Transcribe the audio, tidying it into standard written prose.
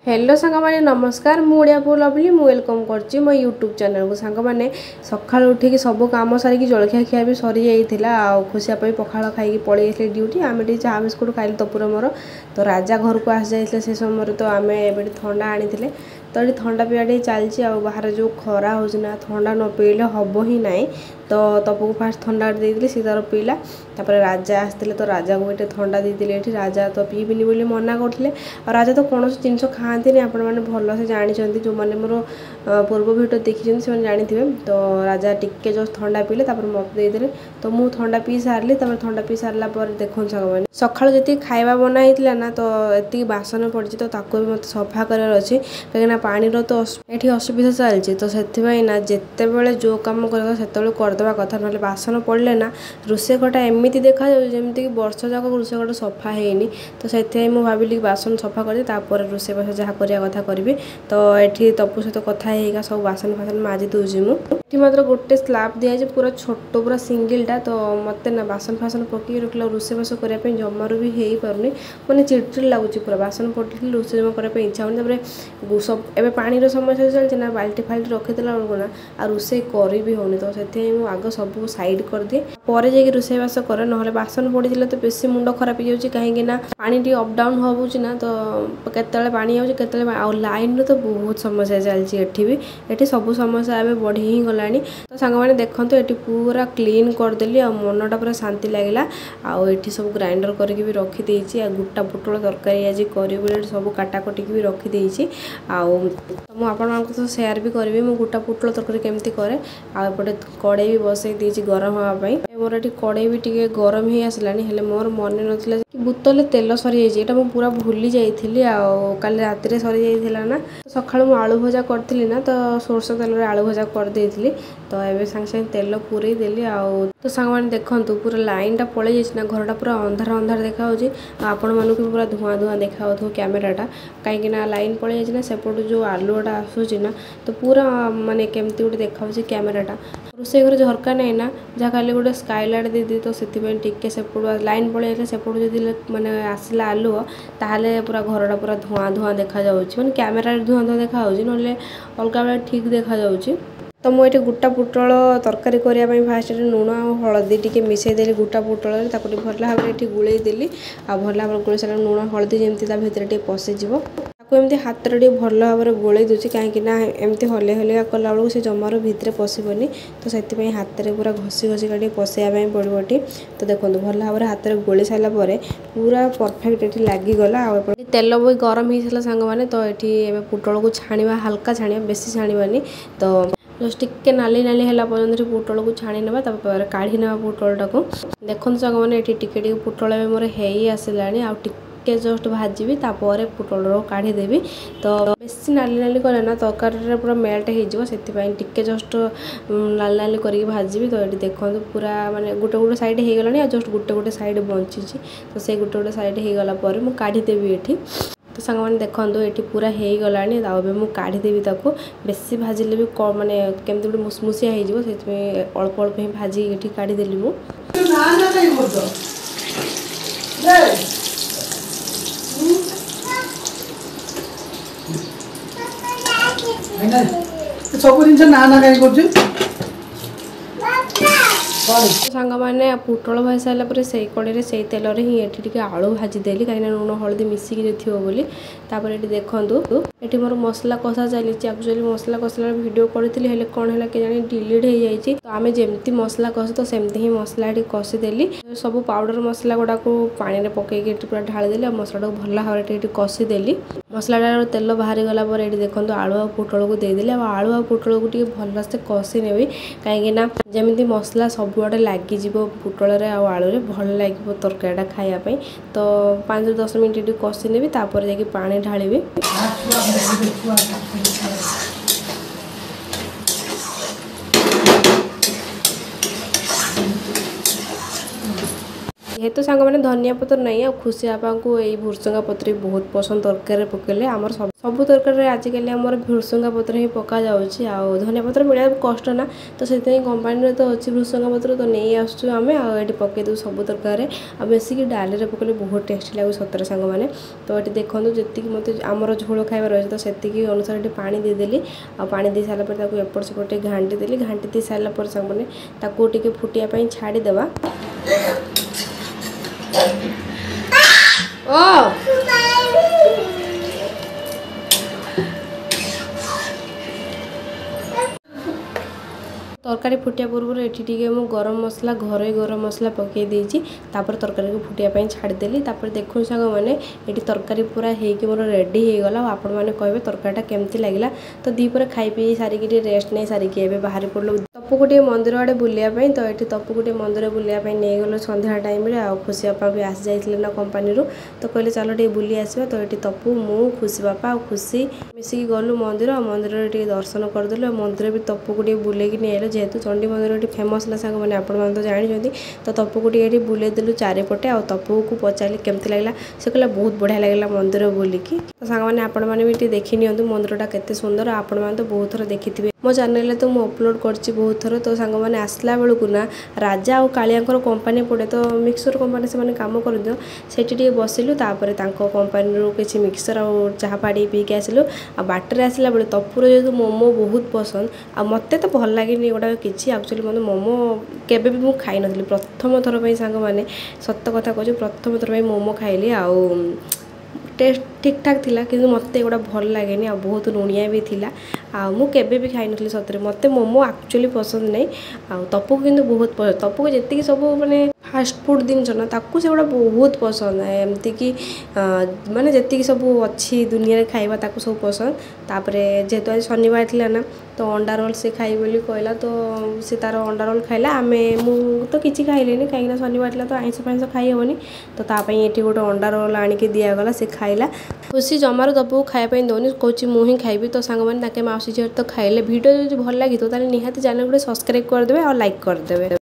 Hello सांग माने नमस्कार मुड़िया पु लवली मु वेलकम करची मो यूट्यूब चैनल को सांग माने सकाळ उठी सब काम सारी जलखिया खिया भी सरी जाइथिला आ खुशिया पई पखाळ खाई पळै आइले ड्यूटी आमे टी चा बिस्कुट खाइल तपुर मोर तो राजा घर को आस जाइथिले से समय तो आमे एबे ठंडा आनिथिले तो ये ठंडा पीवा टी चलची आ बाहर जो खरा हो ठंडा न पीले हम ही ना तो तपु को फास्ट ठंडा देइथिले सी तार पीला तापर राजा आसते तो राजा को ये ठंडा देइथिले राजा तो पीबिनी बोली मना करथिले और राजा तो कौन जिनस खाती आपण मैंने भल से जानते जो मैंने मोर पूर्व भिडियो देखी से जानी तो राजा टिके जस्ट ठंडा पीले मत देदेले तो मुझ ठंडा पी सारे ठंडा पी सारा देखो सारे सका जी खाଇବା बनाई ना तो ये बासन पड़ी तो मत सफा करार अच्छे कहीं पानी तो ये असुविधा चलती तो से ना जिते बड़े जो कम कर करदे कथा ना बासन पड़े ना रोषे घटा एमती देखा जमी वर्ष जाक रोषे घटा सफा है तो से भाविली बासन सफा कर रोषे बास जहाँ करवा कथा करी तो ये तपु सहित कथा सब बासन फासन माजी दूसरी मुझे मात्र गोटे स्लाब दिखाई पूरा छोट पूरा सिंगलटा तो मत ना बासन फासन पकई रखला रोषे बास करने जमार भी हो पारे मैंने चिड़चिड़ लगुच पूरा बासन पड़े रोषे जमा करने इच्छा हो सब एवं पानी समस्या चलती ना बाल्टी फाल्टी रखीदेला बेलू ना आ रोषे कर भी होनी तो से आग सब साइड कर दिए पर जा रोषे बास करे ना बासन पड़ी तो बेसी मुंड खराब हो कहीं पानी अप डाउन होबुची ना तो केतले पानी आते लाइन तो बहुत समस्या चलती भी ये सब समस्या एवं बढ़ी ही गलानी तो सांग मैंने देखो ये पूरा क्लीन करदेली आ मनटा पूरा शांति लगे आठी सब ग्राइंडर करके भी रखीदे गोटा पुटल तरकारी आज कर सब काटाकटी भी रखीदे तो सेयार भी करी मुझे गोटा पुटल तरकारी केमती करे आपटे कड़े भी बसई देती गरम हाँपाई मोर ये कड़े भी टे गरम ही आसलानी हेले मोर मन ना बोतल तेल सरी जाइए मुझे पूरा भूली जाइली काली रात सरी जाइला ना तो सकाळु मु आलू भजा करथिली ना तो सोरष तेल रे आलू भजा कर देइथिली तो एबे संग संग तेल पूरे देली तो सांग माने देखंतु पूरा लाइन टा पळे जाइछ ना घरटा पूरा अंधार अंधार देखा होची आपण मानु के पूरा धुआं धुआं देखा होथो कैमराटा काहे ना लाइन पळे जाइछ ना सेपट जो आलूटा आसुची ना तो पूरा माने केमती उठे देखा होची कैमराटा रोसे घर झरका नहीं ना जहाँ खाली गोटे स्काईलाइट दे तो से टिके सेपट लाइन पळे जाइले सेपट जदि माने आसला आलू ताहले पूरा घरटा पूरा धुआं धुआं देखा जाउची माने कैमरा धुआं धुआं देखा होची नले अलगा बेला ठीक देखा जाउची तो मुझे गोटा पुटल तरकारी करने फास्ट लुण आ हलदी टी मिसईदेली गोटा पुटल भल भाव में गुड़े देली आ भल भाव गुड़ सारा लुण हलदी जमी भितर पशिज एमती हाथ टे भल भाव में गोल दूसरी कहीं एमती हले हलिया कला बेलू से जमार भितर पशबनी तो से हाथ में पूरा घसी घसी का पशेबा पड़ो तो देखो भल भाव में हाथ में गोली सारापर पूरा परफेक्ट ये लगिगला तेल भी गरम हो सांग मैंने तो ये पुटल को छाणा हल्का छाणा बेसी छाणवानी तो जस्ट टिके नाली नाली है पर्यटन पुटल को छाणी ना काढ़ी ना पुटलटा को देखो सांग मैंने टिके पुटल मोर है आसला टिके जस्ट भाजी तापर पुटल काढ़ीदेवी तो बेसी नाली नाली कले ना तरकारी पूरा मेल्ट होके जस्ट नाली नाली करके भाजी तो ये देखो पूरा माने गोटे गोटे सैड हो गला जस्ट गोटे गोटे सैड बंची तो से गोटे गोटे सैड हो गला मुझे काढ़ीदेवी ये तो सांग मैंने देखो ये पूरा हो गला मुझे काढ़ीदेवी बेसी भाजिले भी माने केमती गोटे मुसमुसिया हो अल्प अल्प ही भाजी ये काढ़ीदेली सब जिन ना ना कहीं कर सांग मैंने पुटल भाई सारापर से कड़े से तेल ही ये आलू भाजीदेली कहीं लुण हलदी मिसिकी थी बोली तापर ये देखु ये मोर मसला कषा चली एक्चुअली मसला कषा वीडियो करी कौन है कि जानी डिलीट हो जाए तो आम जमी मसला कषे तो सेमती ही मसला ये कषिदेली सब पाउडर मसला गुड़ा पानी में पकईकि पूरा ढालीदेली मसला को भल भाव में कषिदेली मसलाटार तेल बाहरी गला ये देखो आलू आ पुटल को देदेली आलू आ पुटल को भलसे कषि नेबी कहीं जमी मसला सबुआड़े लगिज पुटल आलू भल लगे तरकारीटा खायापी तो 5-10 मिनट कषि नेबी तापर जाकि पानी ढालिबी ଯେହେତु ସାଙ୍ଗମାନେ ଧନିଆ ପତ୍ର ନାହିଁ ଆଉ ଖୁସି ବାପାଙ୍କୁ ଏଇ ଭୃସଙ୍ଗା ପତ୍ର ବି ବହୁତ ପସନ୍ଦ ତରକାରୀରେ ପକେଇଲେ ଆମର ସବୁ ତରକାରୀରେ ଆଜିକାଲି ଆମର ଭୃସଙ୍ଗା ପତ୍ର ହିଁ ପକାଯାଉଛି ଆଉ ଧନିଆ ପତ୍ର ମିଳିବା କଷ୍ଟ ନା ତ ସେଥିପାଇଁ କମ୍ପାନୀରେ ତ ଅଛି ଭୃସଙ୍ଗା ପତ୍ର ତ ନେଇ ଆସୁଛୁ ଆମେ ଆଉ ଏଠି ପକେଇ ଦେଉ ସବୁ ତରକାରୀରେ ଆଉ ବେଶିକି ଡାଲିରେ ପକେଇଲେ ବହୁତ ଟେଷ୍ଟି ଲାଗୁଛି ସତରେ ସାଙ୍ଗମାନେ ତ ଏଠି ଦେଖନ୍ତୁ ଯେତିକି ମୋତେ ଆମର ଝୋଳ ଖାଇବାର ଅଛି ତ ସେତିକି ଅନୁସାରେ ଏଠି ପାଣି ଦେଇଦେଲି ଆଉ ପାଣି ଦେଇ ସାରିଲା ପରେ ତାକୁ ଏପଟ ସେପଟ ଟିକେ ଘାଣ୍ଟି ଦେଲି ଘାଣ୍ଟି ଦେଇ ସାରିଲା ପରେ ସାଙ୍ଗମାନେ ତାକୁ ଟିକେ ଫୁଟିବା ପାଇଁ ଛାଡ଼ିଦେବା ଓ ତରକାରୀ ଫୁଟିବା ପୂର୍ବରୁ ଏଠି ଟିକେ ମୁଁ ଗରମ ମସଲା ଘରୋଇ ଗରମ ମସଲା ପକାଇ ଦେଇଛି ତାପରେ ତରକାରୀକୁ ଫୁଟିବା ପାଇଁ ଛାଡ଼ିଦେଲି ତାପରେ ଦେଖୁନ ସାଙ୍ଗମାନେ ଏଠି ତରକାରୀ ପୁରା ହେଇକି ମୋର ରେଡ଼ି ହେଇଗଲା ଆଉ ଆପଣମାନେ କହିବେ ତରକାରୀଟା କେମିତି ଲାଗିଲା ତ ଦ୍ୱିପହରେ ଖାଇ ପିଇ ସାରିକି ଟିକେ ରେଷ୍ଟ ନେଇ ସାରିକି ଏବେ ବାହାରି ପଡ଼ିଲୁ ତପୁକୁ ଟିକେ ମନ୍ଦିର ଆଡ଼େ ବୁଲିବା ପାଇଁ ତ ଏଠି ତପୁକୁ ଟିକେ ମନ୍ଦିର ବୁଲିବା ପାଇଁ ନେଇଗଲୁ ସନ୍ଧ୍ୟା ଟାଇମ୍ରେ ଆଉ ଖୁସି ବାପା ବି ଆସି ଯାଇଥିଲେ ନା କମ୍ପାନୀରୁ ତ କହିଲେ ଚାଲ ଟିକେ ବୁଲି ଆସିବା ତ ଏଠି ତପୁ ମୁଁ ଖୁସି ବାପା ଆଉ ଖୁସି ମିଶିକି ଗଲୁ ମନ୍ଦିର ଆଉ ମନ୍ଦିରରେ ଟିକେ ଦର୍ଶନ କରିଦେଲୁ ଆଉ ମନ୍ଦିର ବି ତପୁକୁ ଟିକେ ବୁଲେଇକି ନେଇଆଇଲୁ ଯେହେତୁ ଚଣ୍ଡୀ ମନ୍ଦିର ଏଠି ଫେମସ୍ ହେଲା ସାଙ୍ଗମାନେ ଆପଣମାନେ ତ ଜାଣିଛନ୍ତି ତ ତପୁକୁ ଟିକେ ଏଠି ବୁଲେଇ ଦେଲୁ ଚାରିପଟେ ଆଉ ତପୁକୁ ପଚାରିଲି କେମିତି ଲାଗିଲା ସେ କହିଲା ବହୁତ ବଢ଼ିଆ ଲାଗିଲା ମନ୍ଦିର ବୁଲିକି ତ ସାଙ୍ଗମାନେ ଆପଣମାନେ ବି ଟିକେ ଦେଖି ନିଅନ୍ତୁ ମନ୍ଦିରଟା କେତେ ସୁନ୍ଦର ଆପଣମାନେ ତ ବହୁତ ଥର ଦେଖିଥିବେ ମୋ ଚ୍ୟାନେଲରେ ତ ମୁଁ ଅପଲୋଡ଼ କରିଛି ବହୁତ ଥର ତ ସାଙ୍ଗମାନେ ଆସିଲା ବେଳକୁ ନା ରାଜା ଆଉ କାଳିଆଙ୍କର କମ୍ପାନୀ ପଡ଼େ ତ ମିକ୍ସଚର କମ୍ପାନୀ ସେମାନେ କାମ କରନ୍ତି ସେଠି ଟିକେ ବସିଲୁ ତାପରେ ତାଙ୍କ କମ୍ପାନୀରୁ କିଛି ମିକ୍ସଚର ଆଉ ଚାହା ପାଣି ପିଇକି ଆସିଲୁ ଆଉ ବାଟରେ ଆସିଲା ବେଳେ ତପୁର ଯେହେତୁ ମୋମୋ ବହୁତ ପସନ୍ଦ ଆଉ ମୋତେ ତ ଭଲ ଲାଗେନି ଏଗୁଡ଼ାକ କିଛି ଆକ୍ଚୁଆଲି ମୋତେ ମୋମୋ କେବେ ବି ମୁଁ ଖାଇନଥିଲି ପ୍ରଥମ ଥର ପାଇଁ ସାଙ୍ଗମାନେ ସତ କଥା କହୁଛି ପ୍ରଥମ ଥର ପାଇଁ ମୋମୋ ଖାଇଲି ଆଉ ଟେଷ୍ଟ ଠିକ୍ ଠାକ୍ ଥିଲା କିନ୍ତୁ ମୋତେ ଏଗୁଡ଼ା ଭଲ ଲାଗେନି ଆଉ ବହୁତ ଲୁଣିଆ ବି ଥିଲା ଆଉ ମୁଁ କେବେ ବି ଖାଇନଥିଲି ସତରେ ମୋତେ ମୋମୋ ଆକ୍ଚୁଆଲି ପସନ୍ଦ ନାହିଁ ଆଉ ତପୁକୁ କିନ୍ତୁ ବହୁତ ପସନ୍ଦ ତପୁକୁ ଯେତିକି ସବୁ ମାନେ ଫାଷ୍ଟଫୁଡ଼୍ ଜିନିଷ ନା ତାକୁ ସେଗୁଡ଼ା ବହୁତ ପସନ୍ଦ ଏମିତିକି ମାନେ ଯେତିକି ସବୁ ଅଛି ଦୁନିଆରେ ଖାଇବା ତାକୁ ସବୁ ପସନ୍ଦ ତାପରେ ଯେହେତୁ ଆଜି ଶନିବାର ଥିଲା ନା ତ ଅଣ୍ଡା ରୋଲ୍ ସେ ଖାଇବି ବୋଲି କହିଲା ତ ସେ ତାର ଅଣ୍ଡା ରୋଲ୍ ଖାଇଲା ମୁଁ ତ କିଛି ଖାଇଲିନି କାହିଁକିନା ଶନିବାର ଥିଲା ତ ଆଇଁଷ ଫାଇଁଷ ଖାଇ ହେବନି ତ ତା ପାଇଁ ଏଠି ଗୋଟେ ଅଣ୍ଡା ରୋଲ୍ ଆଣିକି ଦିଆଗଲା ସେ ଖାଇଲା ଖୁସି ଜମାରୁ ତପୁକୁ ଖାଇବା ପାଇଁ ଦେଉନି କହୁଛି ମୁଁ ହିଁ ଖାଇବି ତ ସାଙ୍ଗମାନେ ତାକେ ମାଉସୀ ଝିଅ ତ ଖାଇଲେ ଭିଡ଼ିଓ ଯଦି ଭଲ ଲାଗିଥିବ ତାହେଲେ ନିହାତି ଚ୍ୟାନେଲକୁ ଗୋଟେ ସବସ୍କ୍ରାଇବ୍ କରିଦେବେ ଆଉ ଲାଇକ୍ କରିଦେବେ।